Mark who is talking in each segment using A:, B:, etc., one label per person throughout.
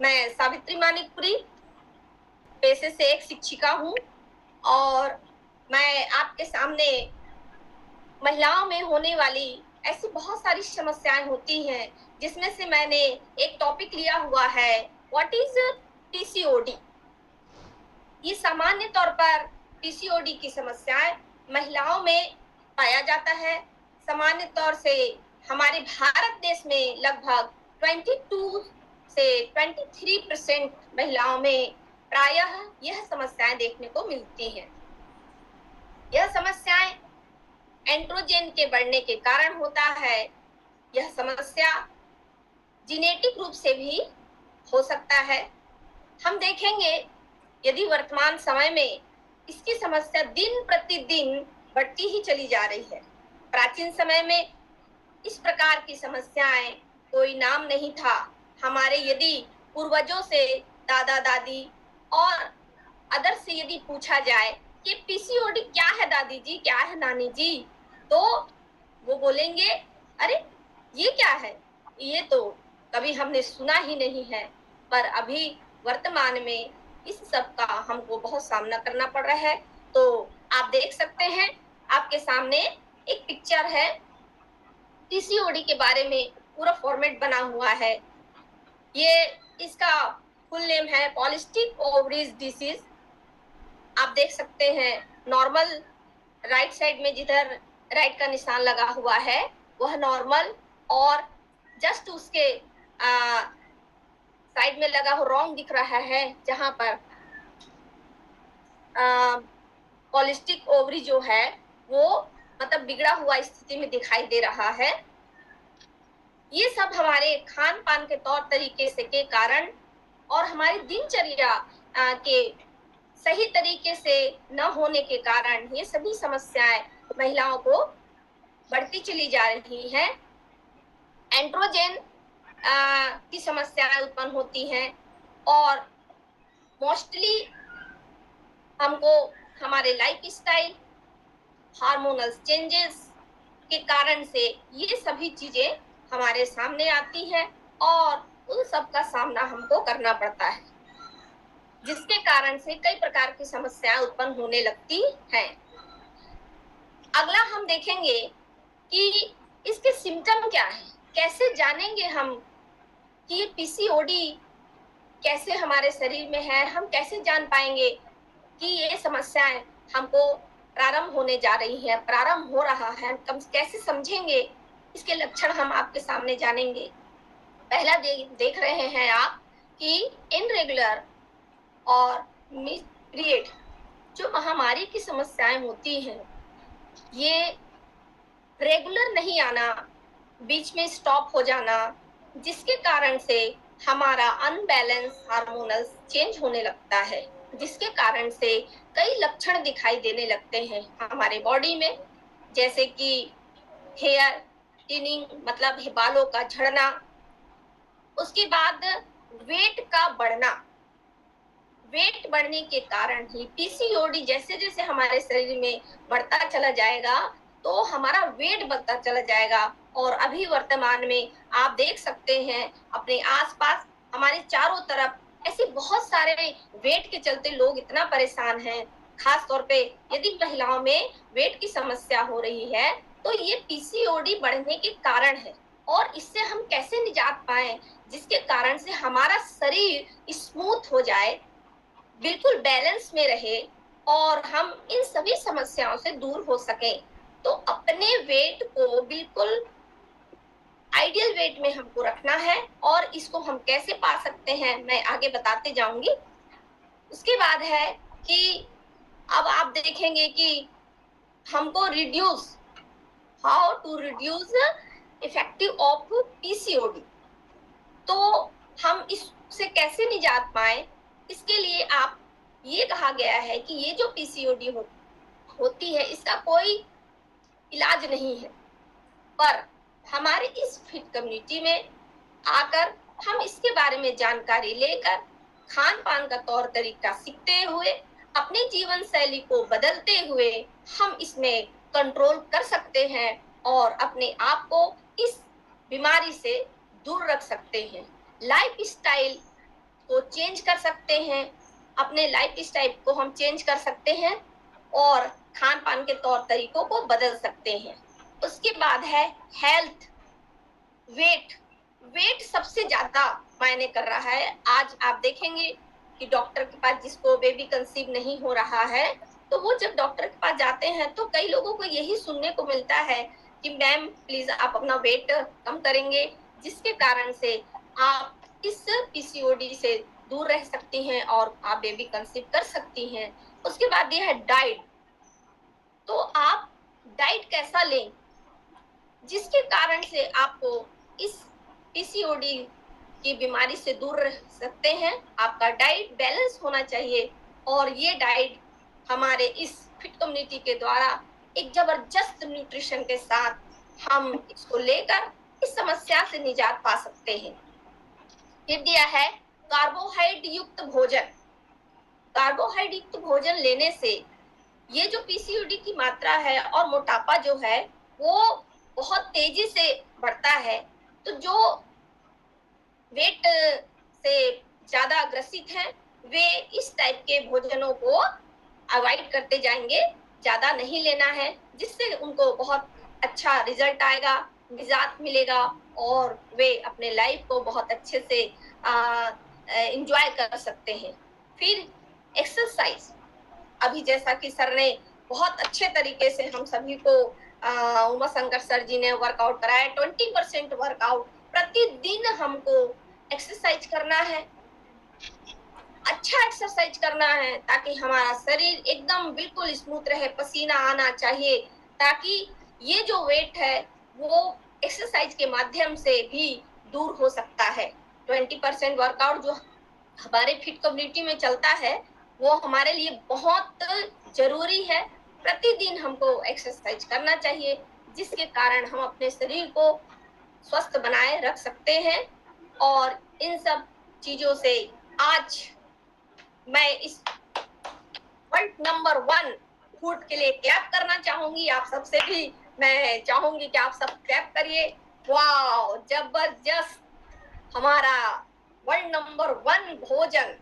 A: मैं सावित्री मानिकपुरी पेशे से एक शिक्षिका हूँ और मैं आपके सामने महिलाओं में होने वाली ऐसी बहुत सारी समस्याएं होती हैं, जिसमें से मैंने एक टॉपिक लिया हुआ है, व्हाट इज पीसीओडी। ये सामान्य तौर पर पीसीओडी की समस्याएं महिलाओं में पाया जाता है। सामान्य तौर से हमारे भारत देश में लगभग 22 से 23% महिलाओं में प्रायः यह समस्याएं देखने को मिलती हैं। यह समस्याएं एंड्रोजन के बढ़ने के कारण होता है। यह समस्या जेनेटिक रूप से भी हो सकता है। हम देखेंगे यदि वर्तमान समय में इसकी समस्या दिन प्रतिदिन बढ़ती ही चली जा रही है। प्राचीन समय में इस प्रकार की समस्याएं कोई नाम नहीं था। हमारे यदि पूर्वजों से, दादा दादी और अदर से यदि पूछा जाए कि पीसीओडी क्या है दादी जी, क्या है नानी जी, तो वो बोलेंगे अरे ये क्या है, ये तो कभी हमने सुना ही नहीं है। पर अभी वर्तमान में इस सब का हमको बहुत सामना करना पड़ रहा है। तो आप देख सकते हैं, आपके सामने एक पिक्चर है, पीसीओडी के बारे में पूरा फॉर्मेट बना हुआ है। ये इसका फुल नेम है पॉलिसिस्टिक ओवरीज डिसीज। आप देख सकते हैं नॉर्मल राइट साइड में जिधर राइट का निशान लगा हुआ है वह नॉर्मल, और जस्ट उसके साइड में लगा हुआ रॉन्ग दिख रहा है जहां पर पॉलिस्टिक ओवरी जो है वो मतलब बिगड़ा हुआ स्थिति में दिखाई दे रहा है। ये सब हमारे खान पान के तौर तरीके से के कारण और हमारी दिनचर्या के सही तरीके से न होने के कारण ये सभी समस्याएं महिलाओं को बढ़ती चली जा रही हैं। एंड्रोजन की समस्याएं उत्पन्न होती हैं और मोस्टली हमको हमारे लाइफ स्टाइल, हार्मोनल चेंजेस के कारण से ये सभी चीजें हमारे सामने आती हैं और उन सब का सामना हमको करना पड़ता है, जिसके कारण से कई प्रकार की समस्याएं उत्पन्न होने लगती हैं। अगला हम देखेंगे कि इसके सिम्टम क्या है, कैसे जानेंगे हम कि ये पीसीओडी कैसे हमारे शरीर में है, हम कैसे जान पाएंगे कि ये समस्याएं हमको प्रारंभ होने जा रही है, प्रारंभ हो रहा है, हम कैसे समझेंगे, इसके लक्षण हम आपके सामने जानेंगे। पहला देख रहे हैं आप कि इनरेगुलर और मिस पीरियड जो महामारी की समस्याएं होती हैं, ये रेगुलर नहीं आना, बीच में स्टॉप हो जाना, जिसके कारण से हमारा अनबैलेंस हार्मोनल चेंज होने लगता है, जिसके कारण से कई लक्षण दिखाई देने लगते हैं हमारे बॉडी में, जैसे कि हेयर टिनिंग मतलब बालों का झड़ना, उसके बाद वेट का बढ़ना। वेट बढ़ने के कारण ही पीसीओडी जैसे जैसे हमारे शरीर में बढ़ता चला जाएगा तो हमारा वेट बढ़ता चला जाएगा। और अभी वर्तमान में आप देख सकते हैं अपने आसपास हमारे चारों तरफ ऐसे बहुत सारे वेट के चलते लोग इतना परेशान हैं। खास तौर पे यदि महिलाओं में वेट की समस्या हो रही है तो ये पीसीओडी बढ़ने के कारण है, और इससे हम कैसे निजात पाएं जिसके कारण से हमारा शरीर स्मूथ हो जाए, बिल्कुल बैलेंस में रहे और हम इन सभी समस्याओं से दूर हो सके। तो अपने वेट को बिल्कुल आइडियल वेट में हमको रखना है, और इसको हम कैसे पा सकते हैं मैं आगे बताते जाऊंगी। उसके बाद है कि अब आप देखेंगे कि हमको reduce, how to reduce effective of PCOD. तो हम इससे कैसे निजात पाए, इसके लिए आप ये कहा गया है कि ये जो पीसीओडी होती है इसका कोई इलाज नहीं है, पर हमारे इस फिट कम्युनिटी में आकर हम इसके बारे में जानकारी लेकर खान पान का तौर तरीका सीखते हुए अपने जीवन शैली को बदलते हुए हम इसमें कंट्रोल कर सकते हैं और अपने आप को इस बीमारी से दूर रख सकते हैं। लाइफ स्टाइल को चेंज कर सकते हैं, अपने लाइफ स्टाइल को हम चेंज कर सकते हैं और खान पान के तौर तरीकों को बदल सकते हैं। उसके बाद है हेल्थ, वेट। वेट सबसे ज्यादा मायने कर रहा है। आज आप देखेंगे कि डॉक्टर के पास जिसको बेबी कंसीव नहीं हो रहा है, तो वो जब डॉक्टर के पास जाते हैं तो कई लोगों को यही सुनने को मिलता है कि मैम प्लीज आप अपना वेट कम करेंगे, जिसके कारण से आप इस पीसीओडी से दूर रह सकती हैं और आप बेबी कंसीव कर सकती हैं। उसके बाद ये है डाइट। तो आप डाइट कैसा लें जिसके कारण से आपको इस पीसीओडी की बीमारी से दूर रह सकते हैं। आपका डाइट बैलेंस होना चाहिए और ये डाइट हमारे इस फिट कम्युनिटी के द्वारा एक जबरदस्त न्यूट्रिशन के साथ हम इसको लेकर इस समस्या से निजात पा सकते हैं। फिर दिया है कार्बोहाइड्रेट युक्त भोजन। कार्बोहाइड्रेट युक्त भोजन लेने से ये जो पीसीओडी की मात्रा है और मोटापा जो है वो बहुत तेजी से बढ़ता है। तो जो वेट से ज्यादा ग्रसित हैं वे इस टाइप के भोजनों को अवॉइड करते जाएंगे, ज्यादा नहीं लेना है, जिससे उनको बहुत अच्छा रिजल्ट आएगा, निजात मिलेगा और वे अपने लाइफ को बहुत अच्छे से एंजॉय कर सकते हैं। फिर एक्सरसाइज। अभी जैसा कि सर ने बहुत अच्छे तरीके से हम सभी को उमा शंकर सर जी ने वर्कआउट कराया। 20% वर्कआउट प्रतिदिन हमको एक्सरसाइज करना है, अच्छा एक्सरसाइज करना है ताकि हमारा शरीर एकदम बिल्कुल स्मूथ रहे, पसीना आना चाहिए, ताकि ये जो वेट है वो एक्सरसाइज के माध्यम से भी दूर हो सकता है। 20% वर्कआउट जो हमारे फिट कम्युनिटी में चलता है वो हमारे लिए बहुत जरूरी है। प्रतिदिन हमको एक्सरसाइज करना चाहिए, जिसके कारण हम अपने शरीर को स्वस्थ बनाए रख सकते हैं। और इन सब चीजों से आज मैं इस वर्ल्ड नंबर 1 फूड के लिए क्लैप करना चाहूंगी। आप सबसे भी मैं चाहूंगी कि आप सब क्लैप करिए। वाह, जबरदस्त! हमारा वर्ल्ड नंबर 1 भोजन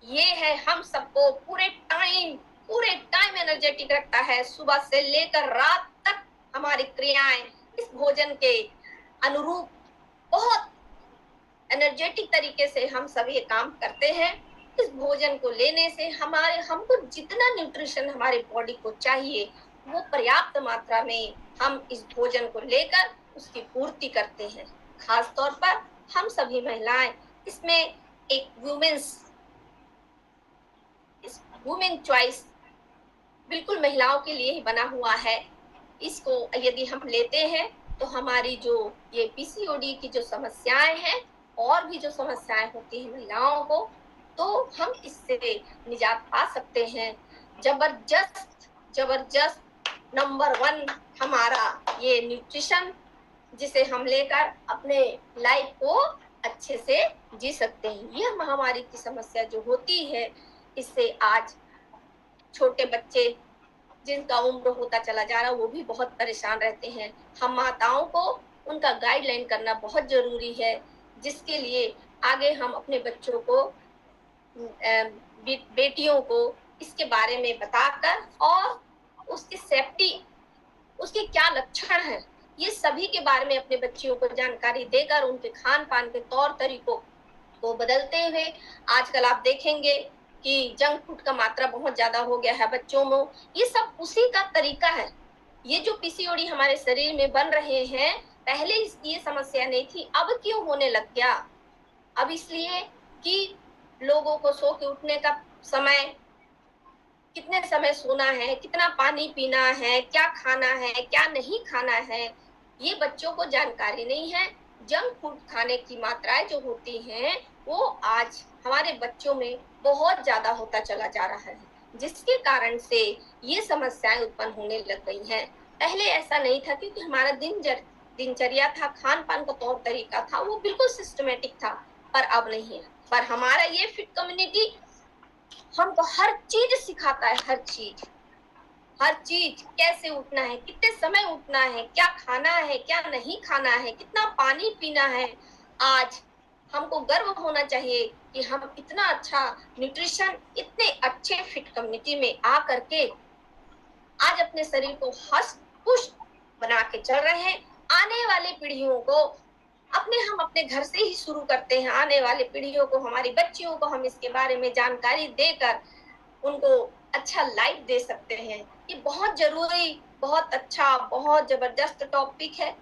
A: ये है, हम सबको पूरे टाइम एनर्जेटिक रखता है। सुबह से लेकर रात तक हमारी क्रियाएं इस भोजन के अनुरूप बहुत एनर्जेटिक तरीके से हम सभी काम करते हैं। इस भोजन को लेने से हमको जितना न्यूट्रिशन हमारे बॉडी को चाहिए वो पर्याप्त मात्रा में हम इस भोजन को लेकर उसकी पूर्ति करते हैं। खास तौर पर हम सभी महिलाएं इसमें एक वुमेन चॉइस बिल्कुल महिलाओं के लिए ही बना हुआ है। इसको यदि हम लेते हैं तो हमारी जो ये पीसीओडी की जो समस्याएं हैं और भी जो समस्याएं होती हैं महिलाओं को, तो हम इससे निजात पा सकते हैं। जबरदस्त नंबर 1 हमारा ये न्यूट्रिशन, जिसे हम लेकर अपने लाइफ को अच्छे से जी सकते हैं। यह महामारी की समस्या जो होती है, इससे आज छोटे बच्चे जिनका उम्र होता चला जा रहा है वो भी बहुत परेशान रहते हैं। हम माताओं को उनका गाइडलाइन करना बहुत जरूरी है, जिसके लिए आगे हम अपने बच्चों को बेटियों को इसके बारे में बताकर और उसकी सेफ्टी, उसके क्या लक्षण हैं, ये सभी के बारे में अपने बच्चियों को जानकारी देकर उनके खान पान के तौर तरीकों को बदलते हुए, आजकल आप देखेंगे कि जंक फूड का मात्रा बहुत ज्यादा हो गया है बच्चों में। ये सब उसी का तरीका है। ये जो पीसीओडी हमारे शरीर में बन रहे हैं, पहले ये समस्या नहीं थी, अब क्यों होने लग गया? अब इसलिए कि लोगों को सो के उठने का समय, कितने समय सोना है, कितना पानी पीना है, क्या खाना है, क्या नहीं खाना है, ये बच्चों को जानकारी नहीं है। जंक फूड खाने की मात्राएं जो होती हैं वो आज हमारे बच्चों में बहुत ज्यादा होता चला जा रहा है, जिसके कारण से ये समस्याएं उत्पन्न होने लग गई हैं। पहले ऐसा नहीं था, क्योंकि हमारा दिनचर्या था, खान पान का तौर तरीका था, वो बिल्कुल सिस्टमेटिक था, पर अब नहीं है। पर हमारा ये फिट कम्युनिटी हमको हर चीज सिखाता है, हर चीज कैसे उठना है, कितने समय उठना है, क्या खाना है, क्या नहीं खाना है, कितना पानी पीना है। आज हमको गर्व होना चाहिए कि हम इतना अच्छा न्यूट्रिशन, इतने अच्छे फिट कम्युनिटी में आ करके आज अपने शरीर को हष्ट पुष्ट बना के चल रहे हैं। आने वाले पीढ़ियों को हम अपने घर से ही शुरू करते हैं। आने वाले पीढ़ियों को, हमारी बच्चियों को हम इसके बारे में जानकारी देकर उनको अच्छा लाइफ दे सकते हैं। ये बहुत जरूरी, बहुत अच्छा, बहुत जबरदस्त टॉपिक है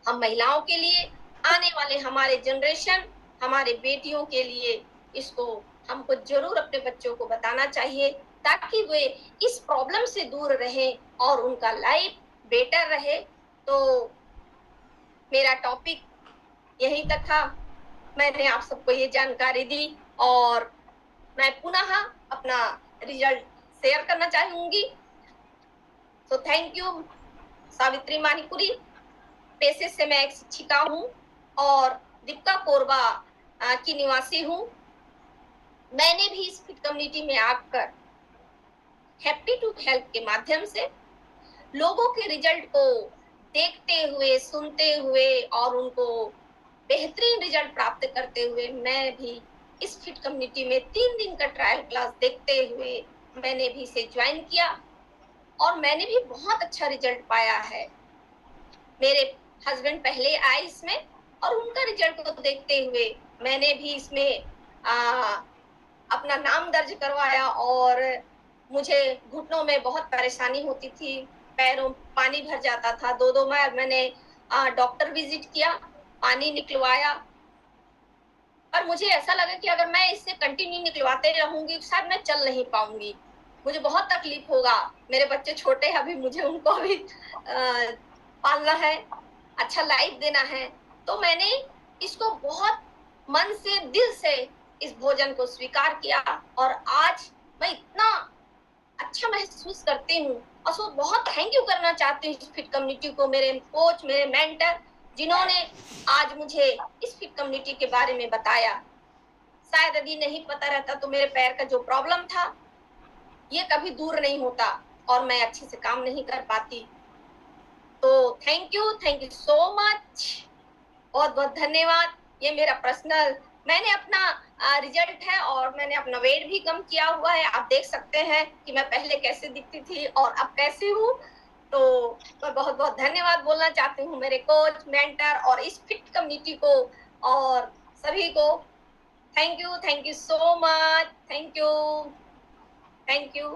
A: हम महिलाओं के लिए, आने वाले हमारे जनरेशन, हमारे बेटियों के लिए। इसको हमको जरूर अपने बच्चों को बताना चाहिए ताकि वे इस प्रॉब्लम से दूर रहें और उनका लाइफ बेटर रहे। तो मेरा टॉपिक यहीं तक था। मैंने आप सबको ये जानकारी दी और मैं पुनः अपना रिजल्ट शेयर करना चाहूंगी। तो थैंक यू। सावित्री मानिपुरी, पेशे से मैं एक शिक्षिका हूँ और दीपिका कोरबा की निवासी हूँ। मैंने भी इस फिट कम्युनिटी में आकर हैप्पी टू हेल्प के माध्यम से लोगों के रिजल्ट को देखते हुए, सुनते हुए और उनको बेहतरीन रिजल्ट प्राप्त करते हुए, मैं भी इस फिट कम्युनिटी में 3 दिन का ट्रायल क्लास देखते हुए मैंने भी इसे ज्वाइन किया और मैंने भी बहुत अच्छा रिजल्ट पाया है। मेरे हस्बैंड पहले आए इसमें और उनका रिजल्ट को देखते हुए मैंने भी इसमें अपना नाम दर्ज करवाया और मुझे घुटनों में बहुत परेशानी होती थी, पैरों पानी भर जाता था। 2-2 बार मैंने डॉक्टर विजिट किया, पानी निकलवाया और मुझे ऐसा लगा कि अगर मैं इससे कंटिन्यू निकलवाते रहूंगी शायद मैं चल नहीं पाऊंगी, मुझे बहुत तकलीफ होगा। मेरे बच्चे छोटे हैं अभी, मुझे उनको अभी पालना है, अच्छा लाइफ देना है। तो मैंने इसको बहुत मन से, दिल से इस भोजन को स्वीकार किया और आज मैं इतना अच्छा महसूस करती हूँ और सो बहुत थैंक यू करना चाहती हूँ इस फिट कम्युनिटी को, मेरे कोच, मेरे मेंटर, जिन्होंने आज मुझे इस फिट कम्युनिटी के बारे में बताया। शायद यदि नहीं पता रहता तो मेरे पैर का जो प्रॉब्लम था ये कभी दूर नहीं होता और मैं अच्छे से काम नहीं कर पाती। तो थैंक यू सो मच, बहुत बहुत धन्यवाद। ये मेरा पर्सनल, मैंने अपना रिजल्ट है और मैंने अपना वेट भी कम किया हुआ है। आप देख सकते हैं कि मैं पहले कैसे दिखती थी और अब कैसे हूँ। तो मैं बहुत बहुत धन्यवाद बोलना चाहती हूँ मेरे कोच, मेंटर और इस फिट कम्युनिटी को और सभी को। Thank you so much, thank you.